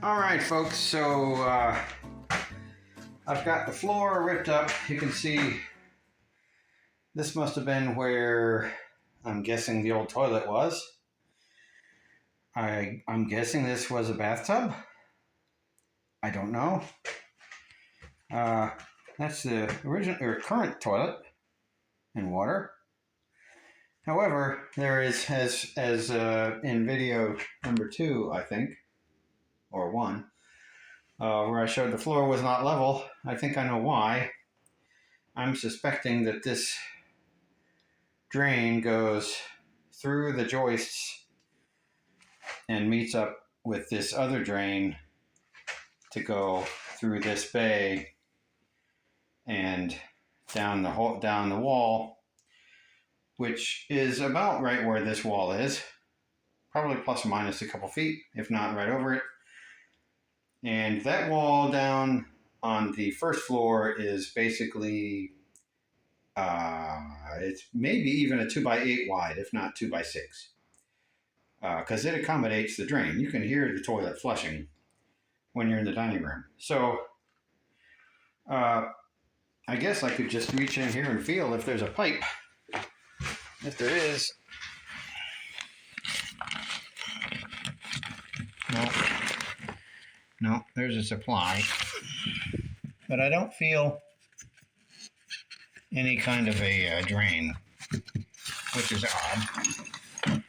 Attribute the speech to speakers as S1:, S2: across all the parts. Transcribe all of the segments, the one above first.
S1: All right, folks, so I've got the floor ripped up. You can see this must have been where I'm guessing the old toilet was. I'm guessing this was a bathtub. I don't know. That's the original or current toilet and water. However, there is, as in video number 2, I think, or 1, where I showed the floor was not level. I think I know why. I'm suspecting that this drain goes through the joists and meets up with this other drain to go through this bay and down the wall, which is about right where this wall is, probably plus or minus a couple feet, if not right over it. And that wall down on the first floor is basically, it's maybe even a 2x8 wide, if not 2x6, because it accommodates the drain. You can hear the toilet flushing when you're in the dining room. So I guess I could just reach in here and feel if there's a pipe. If there is, no, there's a supply, but I don't feel any kind of a drain, which is odd.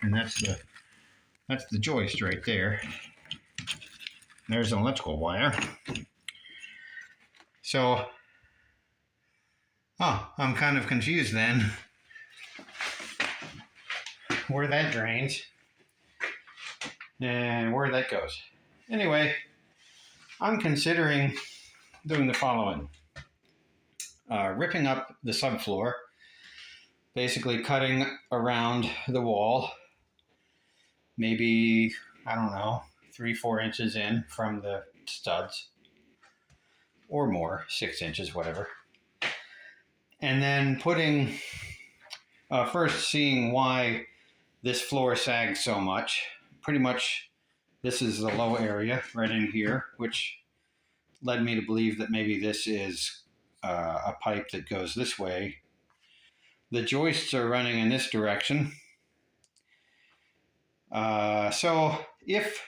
S1: And that's the joist right there. There's an electrical wire. So, I'm kind of confused then where that drains and where that goes. Anyway, I'm considering doing the following. Ripping up the subfloor, basically cutting around the wall, maybe, I don't know, 3-4 inches in from the studs, or more, 6 inches, whatever. And then putting, first seeing why this floor sags so much. Pretty much this is the low area right in here, which led me to believe that maybe this is a pipe that goes this way. The joists are running in this direction. So if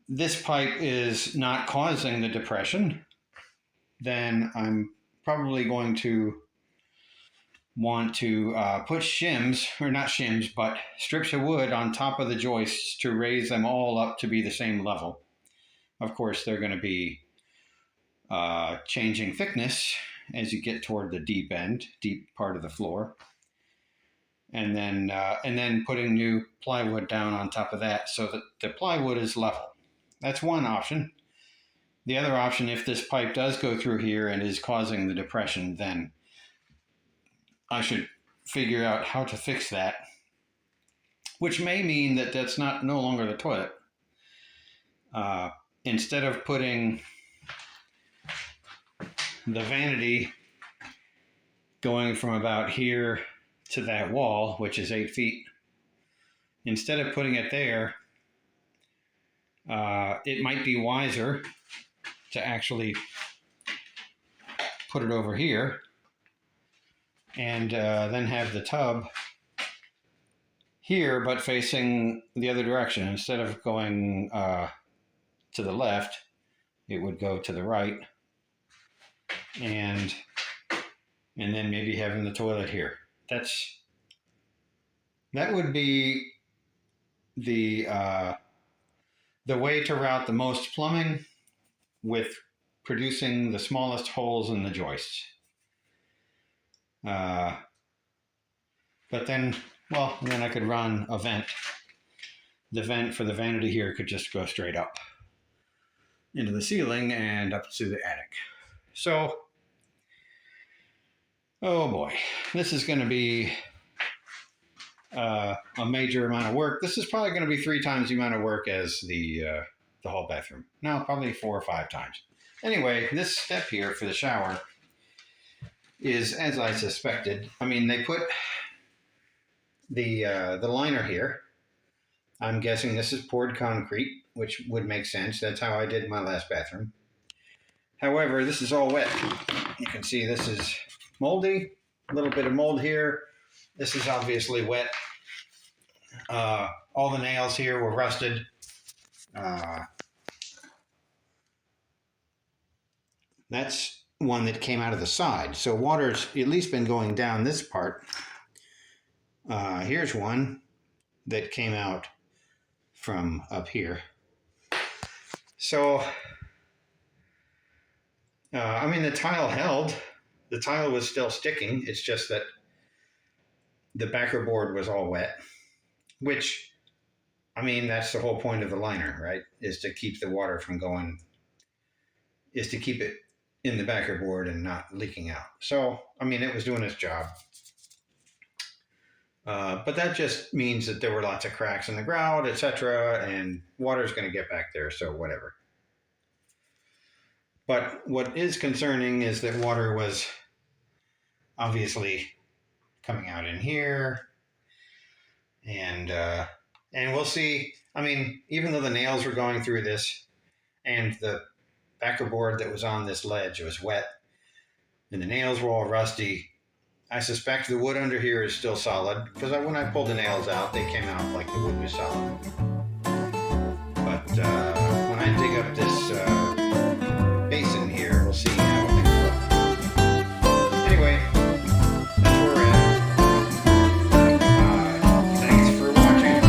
S1: this pipe is not causing the depression, then I'm probably going to want to put shims, or not shims, but strips of wood on top of the joists to raise them all up to be the same level. Of course, they're going to be changing thickness as you get toward the deep part of the floor. And then putting new plywood down on top of that so that the plywood is level. That's one option. The other option, if this pipe does go through here and is causing the depression, then I should figure out how to fix that, which may mean that that's no longer the toilet. Instead of putting the vanity going from about here to that wall, which is 8 feet, instead of putting it there, it might be wiser to actually put it over here and then have the tub here, but facing the other direction. Instead of going to the left, it would go to the right, and then maybe having the toilet here. That would be the way to route the most plumbing with producing the smallest holes in the joists. But then I could run a vent. The vent for the vanity here could just go straight up into the ceiling and up to the attic. So, oh boy, this is going to be a major amount of work. This is probably going to be 3 times the amount of work as the hall bathroom. No, probably 4 or 5 times. Anyway, this step here for the shower is as I suspected. I mean, they put the liner here. I'm guessing this is poured concrete, which would make sense. That's how I did my last bathroom. However, this is all wet. You can see this is moldy, a little bit of mold here. This is obviously wet. All the nails here were rusted. That's one that came out of the side. So water's at least been going down this part. Here's one that came out from up here. So, I mean, the tile held. The tile was still sticking. It's just that the backer board was all wet, which, I mean, that's the whole point of the liner, right? Is to keep the water from going, is to keep it in the backer board and not leaking out. So, I mean, it was doing its job. But that just means that there were lots of cracks in the grout, etc., and water's going to get back there, so whatever. But what is concerning is that water was obviously coming out in here, and we'll see. I mean, even though the nails were going through this, and the backer board that was on this ledge was wet, and the nails were all rusty, I suspect the wood under here is still solid, because when I pulled the nails out, they came out like the wood was solid. But when I dig up this basin here, we'll see how things look. Anyway, that's where we're at. Thanks for watching.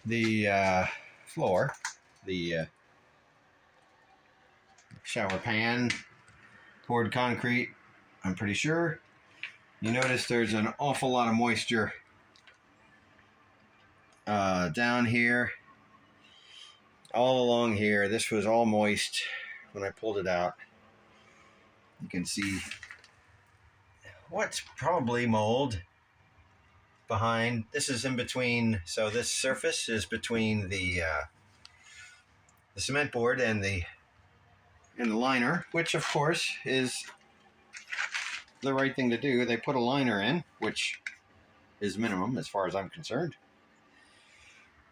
S1: The floor, the shower pan, poured concrete, I'm pretty sure. You notice there's an awful lot of moisture down here, all along here. This was all moist when I pulled it out. You can see what's probably mold behind. This is in between, so this surface is between the cement board and the liner, which of course is the right thing to do. They put a liner in, which is minimum as far as I'm concerned.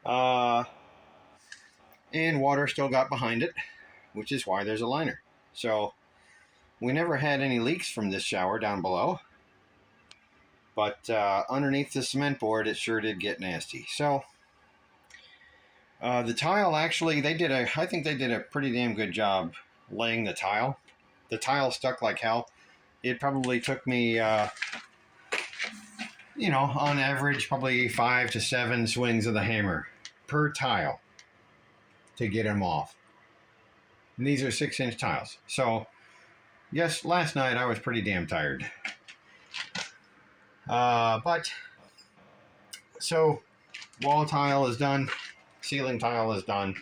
S1: And water still got behind it, which is why there's a liner. So we never had any leaks from this shower down below. But underneath the cement board, it sure did get nasty. So the tile, actually, I think they did a pretty damn good job laying the tile. The tile stuck like hell. It probably took me, on average, probably 5 to 7 swings of the hammer per tile to get them off. And these are 6-inch tiles. So, yes, last night I was pretty damn tired. So wall tile is done, ceiling tile is done.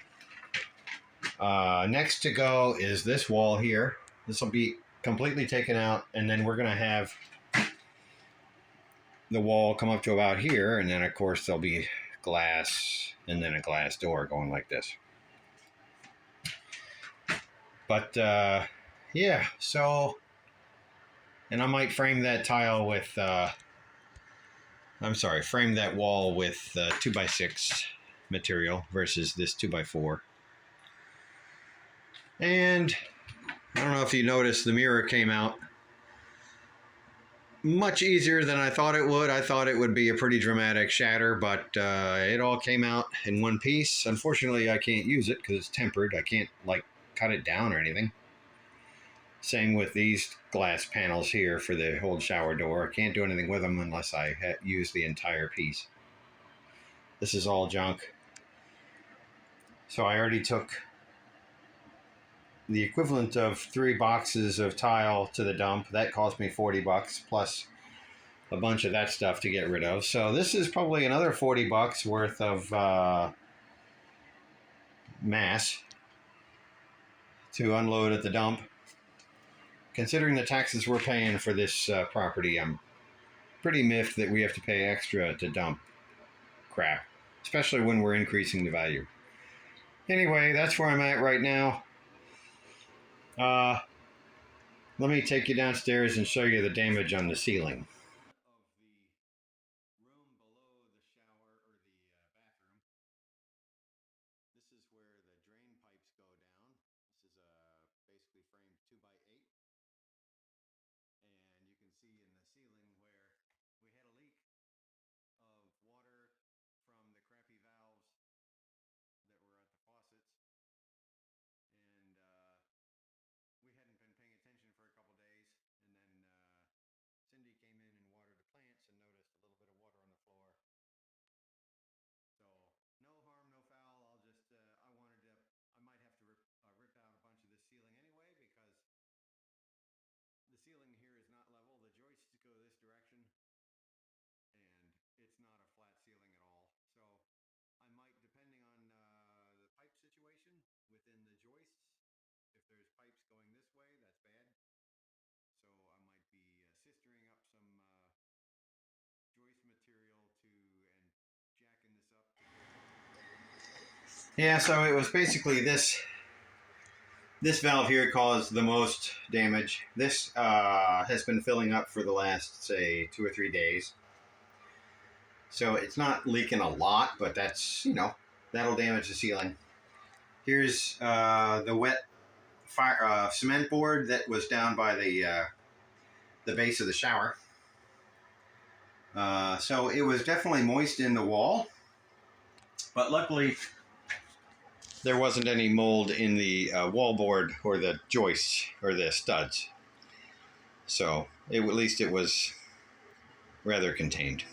S1: Next to go is this wall here. This will be completely taken out, and then we're going to have the wall come up to about here, and then of course there'll be glass and then a glass door going like this. But yeah, so, and I might frame that tile with frame that wall with 2x6 material versus this 2x4. And I don't know if you noticed, the mirror came out much easier than I thought it would. I thought it would be a pretty dramatic shatter, but it all came out in one piece. Unfortunately, I can't use it because it's tempered. I can't like cut it down or anything. Same with these glass panels here for the old shower door. I can't do anything with them unless I use the entire piece. This is all junk. So I already took the equivalent of 3 boxes of tile to the dump. That cost me $40 plus a bunch of that stuff to get rid of. So this is probably another $40 worth of mass to unload at the dump. Considering the taxes we're paying for this property, I'm pretty miffed that we have to pay extra to dump crap, especially when we're increasing the value. Anyway, that's where I'm at right now. Let me take you downstairs and show you the damage on the ceiling. This is where the drain pipes go down. This is basically framed 2x8. And you can see in the ceiling where we had a leak of water from the crappy valves that were at the faucets. And we hadn't been paying attention for a couple days. And then Cindy came in and watered the plants and noticed a little bit of water on the floor. So no harm, no foul. I might have to rip out a bunch of this ceiling anyway, because the ceiling here is not level. The joists go this direction, and it's not a flat ceiling at all. So I might, depending on the pipe situation within the joists, if there's pipes going this way, that's bad. So I might be sistering up some joist material and jacking this up. Yeah, so it was basically this valve here caused the most damage. This has been filling up for the last, say, 2 or 3 days. So it's not leaking a lot, but that's, that'll damage the ceiling. Here's the wet cement board that was down by the base of the shower. So it was definitely moist in the wall, but luckily there wasn't any mold in the wall board or the joists or the studs. So at least it was rather contained.